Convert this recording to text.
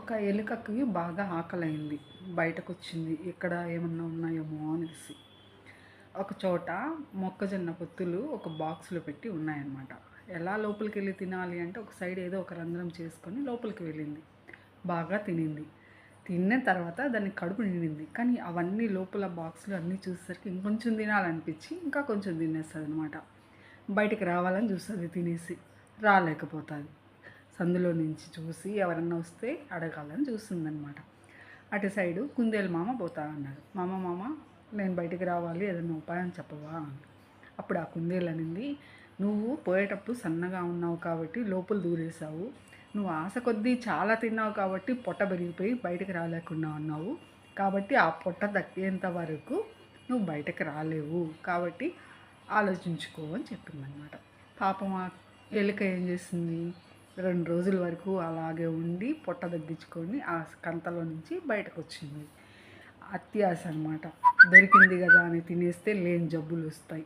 ఒక ఎలుకకి బాగా ఆకలైంది. బయటకొచ్చింది. ఇక్కడ ఏమన్నా ఉన్నాయేమో అనేసి. ఒక చోట మొక్కజొన్న పొత్తులు ఒక బాక్స్‌లో పెట్టి ఉన్నాయన్నమాట. ఎలా లోపలికెళ్ళి తినాలి అంటే ఒక సైడ్ ఏదో ఒక రంధ్రం చేసుకొని లోపలికి వెళ్ళింది. బాగా తినింది. తిన్న తర్వాత దానికి కడుపు నిండింది. కానీ అవన్నీ లోపల బాక్స్‌లో అన్నీ చూసేసరికి ఇంకొంచెం తినాలనిపించి ఇంకా కొంచెం తినేస్తదనమాట. బయటికి రావాలని చూస్తది తినేసి. రాలేకపోతది. సందులో నుంచి చూసి ఎవరన్నా వస్తే అడగాలని చూస్తుందనమాట. అటు సైడు కుందేలు మామ పోతా అన్నాడు. మామ నేను బయటికి రావాలి, ఏదైనా ఉపాయం చెప్పవా అని. అప్పుడు ఆ కుందేలు అనింది, నువ్వు పోయేటప్పుడు సన్నగా ఉన్నావు కాబట్టి లోపల దూరేసావు. నువ్వు ఆశ కొద్దీ చాలా తిన్నావు కాబట్టి పొట్ట పెరిగిపోయి బయటికి రాలేకుండా ఉన్నావు. కాబట్టి ఆ పొట్ట దక్కేంత వరకు నువ్వు బయటకు రాలేవు. కాబట్టి ఆలోచించుకో అని చెప్పిందనమాట. పాపం ఆ ఎలుక ఏం చేసింది, 2 రోజుల వరకు అలాగే ఉండి పొట్ట తగ్గించుకొని ఆ కంతలో నుంచి బయటకొచ్చింది. అత్యాశ అనమాట. దొరికింది కదా అని తినేస్తే లేని జబ్బులు వస్తాయి.